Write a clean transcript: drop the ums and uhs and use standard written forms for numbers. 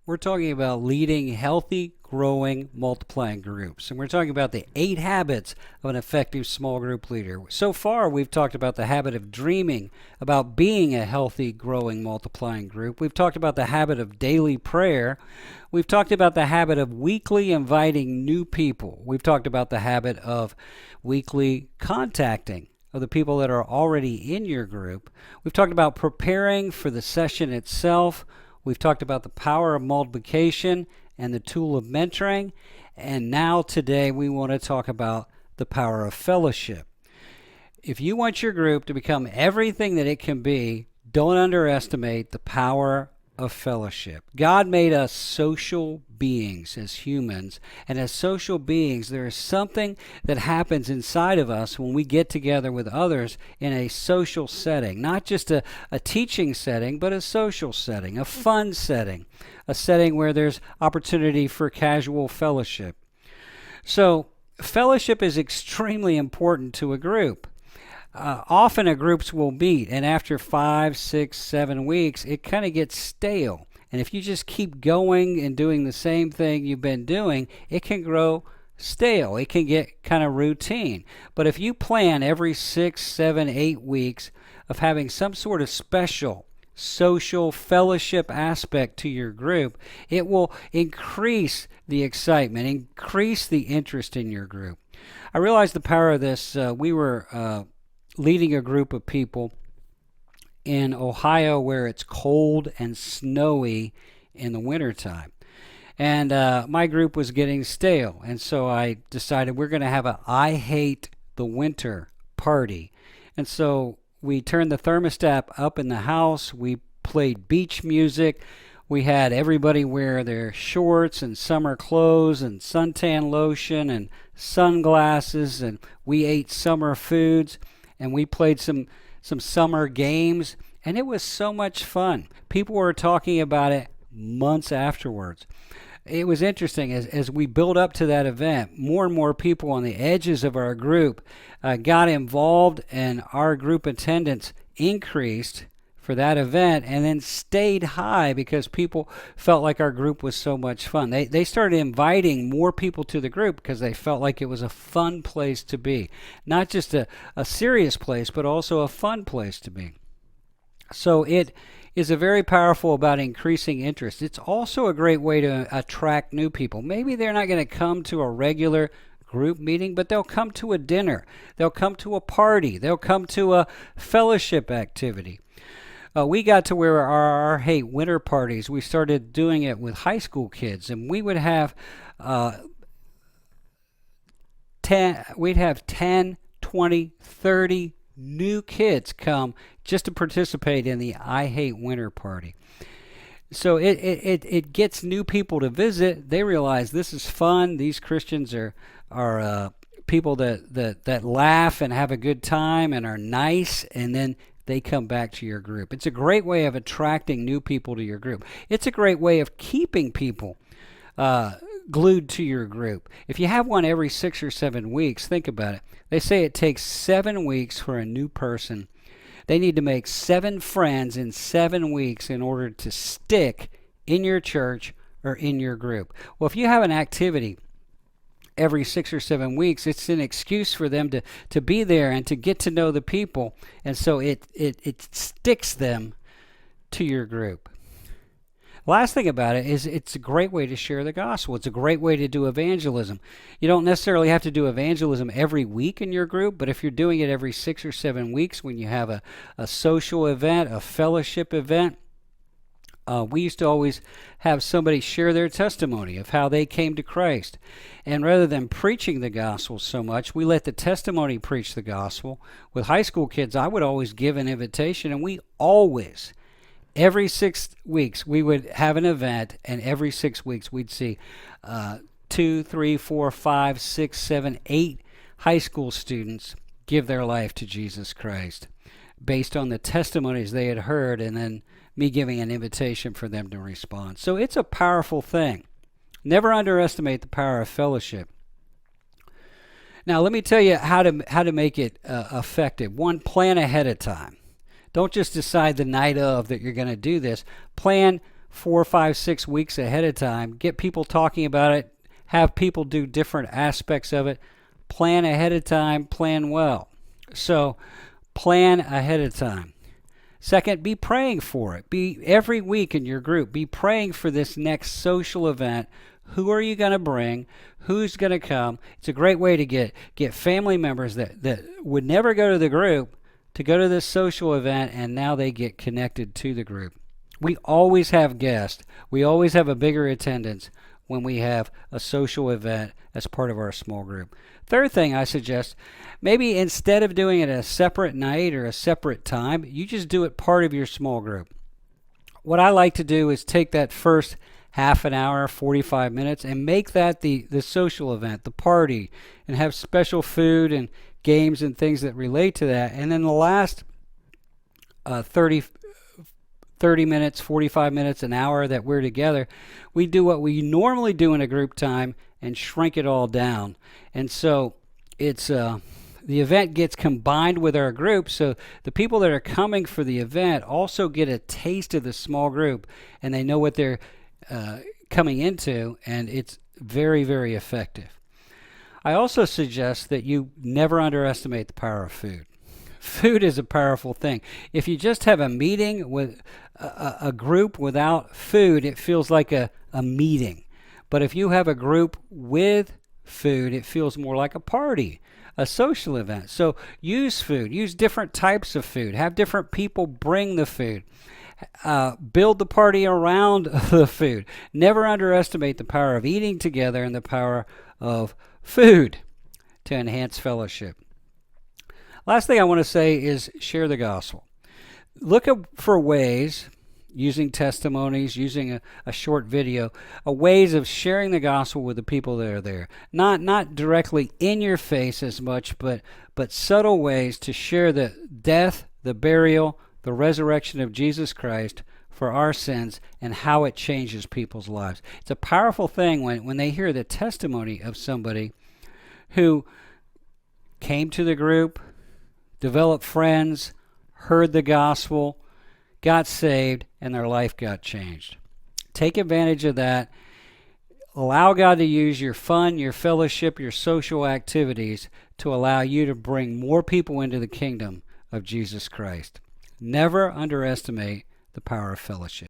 we're talking about leading healthy, growing, multiplying groups. And we're talking about the 8 habits of an effective small group leader. So far, we've talked about the habit of dreaming, about being a healthy, growing, multiplying group. We've talked about the habit of daily prayer. We've talked about the habit of weekly inviting new people. We've talked about the habit of weekly contacting of the people that are already in your group. We've talked about preparing for the session itself. We've talked about the power of multiplication and the tool of mentoring. And now today we want to talk about the power of fellowship. If you want your group to become everything that it can be, don't underestimate the power of fellowship. God made us social beings as humans, and as social beings, there is something that happens inside of us when we get together with others in a social setting, not just a teaching setting, but a social setting, a fun setting, a setting where there's opportunity for casual fellowship. So fellowship is extremely important to a group. Often a groups will meet, and after 5, 6, 7 weeks, it kind of gets stale. And if you just keep going and doing the same thing you've been doing, it can grow stale. It can get kind of routine. But if you plan every 6, 7, 8 weeks of having some sort of special social fellowship aspect to your group, it will increase the excitement, increase the interest in your group. I realized the power of this. We were leading a group of people in Ohio where it's cold and snowy in the wintertime. And my group was getting stale. And so I decided we're going to have a I Hate the Winter party. And so we turned the thermostat up in the house. We played beach music. We had everybody wear their shorts and summer clothes and suntan lotion and sunglasses. And we ate summer foods. And we played some summer games, and it was so much fun. People were talking about it months afterwards. It was interesting. As we built up to that event, more and more people on the edges of our group got involved, and our group attendance increased for that event and then stayed high because people felt like our group was so much fun. They started inviting more people to the group because they felt like it was a fun place to be. Not just a serious place, but also a fun place to be. So it is a very powerful about increasing interest. It's also a great way to attract new people. Maybe they're not going to come to a regular group meeting, but they'll come to a dinner. They'll come to a party. They'll come to a fellowship activity. We got to where our Hate Winter parties, we started doing it with high school kids, and we would have 10, 20, 30 new kids come just to participate in the I Hate Winter party. So it gets new people to visit. They realize this is fun. These Christians are people that laugh and have a good time and are nice, and then they come back to your group. It's a great way of attracting new people to your group. It's a great way of keeping people glued to your group. If you have one every 6 or 7 weeks, think about it. They say it takes 7 weeks for a new person. They need to make 7 friends in 7 weeks in order to stick in your church or in your group. Well, if you have an activity every 6 or 7 weeks, it's an excuse for them to be there and to get to know the people. And so it sticks them to your group. Last thing about it is it's a great way to share the gospel. It's a great way to do evangelism. You don't necessarily have to do evangelism every week in your group, but if you're doing it every 6 or 7 weeks when you have a social event, a fellowship event, we used to always have somebody share their testimony of how they came to Christ. And rather than preaching the gospel so much, we let the testimony preach the gospel. With high school kids, I would always give an invitation, and we always, every 6 weeks, we would have an event, and every 6 weeks we'd see 2, 3, 4, 5, 6, 7, 8 high school students give their life to Jesus Christ based on the testimonies they had heard, and then me giving an invitation for them to respond. So it's a powerful thing. Never underestimate the power of fellowship. Now, let me tell you how to make it effective. One, plan ahead of time. Don't just decide the night of that you're going to do this. Plan 4, 5, 6 weeks ahead of time. Get people talking about it. Have people do different aspects of it. Plan ahead of time. Plan well. So plan ahead of time. Second, be praying for it. Be every week in your group. Be praying for this next social event. Who are you going to bring? Who's going to come? It's a great way to get family members that would never go to the group to go to this social event, and now they get connected to the group. We always have guests. We always have a bigger attendance when we have a social event as part of our small group. Third thing I suggest, maybe instead of doing it a separate night or a separate time, you just do it part of your small group. What I like to do is take that first half an hour, 45 minutes, and make that the social event, the party, and have special food and games and things that relate to that. And then the last 30 minutes, 45 minutes, an hour that we're together, we do what we normally do in a group time and shrink it all down. And so it's the event gets combined with our group, so the people that are coming for the event also get a taste of the small group, and they know what they're coming into, and it's very, very effective. I also suggest that you never underestimate the power of food. Food is a powerful thing. If you just have a meeting with a group without food, it feels like a meeting. But if you have a group with food, it feels more like a party, a social event. So use food. Use different types of food. Have different people bring the food. Build the party around the food. Never underestimate the power of eating together and the power of food to enhance fellowship. Last thing I want to say is share the gospel. Look for ways, using testimonies, using a short video, ways of sharing the gospel with the people that are there. Not directly in your face as much, but subtle ways to share the death, the burial, the resurrection of Jesus Christ for our sins and how it changes people's lives. It's a powerful thing when they hear the testimony of somebody who came to the group, developed friends, heard the gospel, got saved, and their life got changed. Take advantage of that. Allow God to use your fun, your fellowship, your social activities to allow you to bring more people into the kingdom of Jesus Christ. Never underestimate the power of fellowship.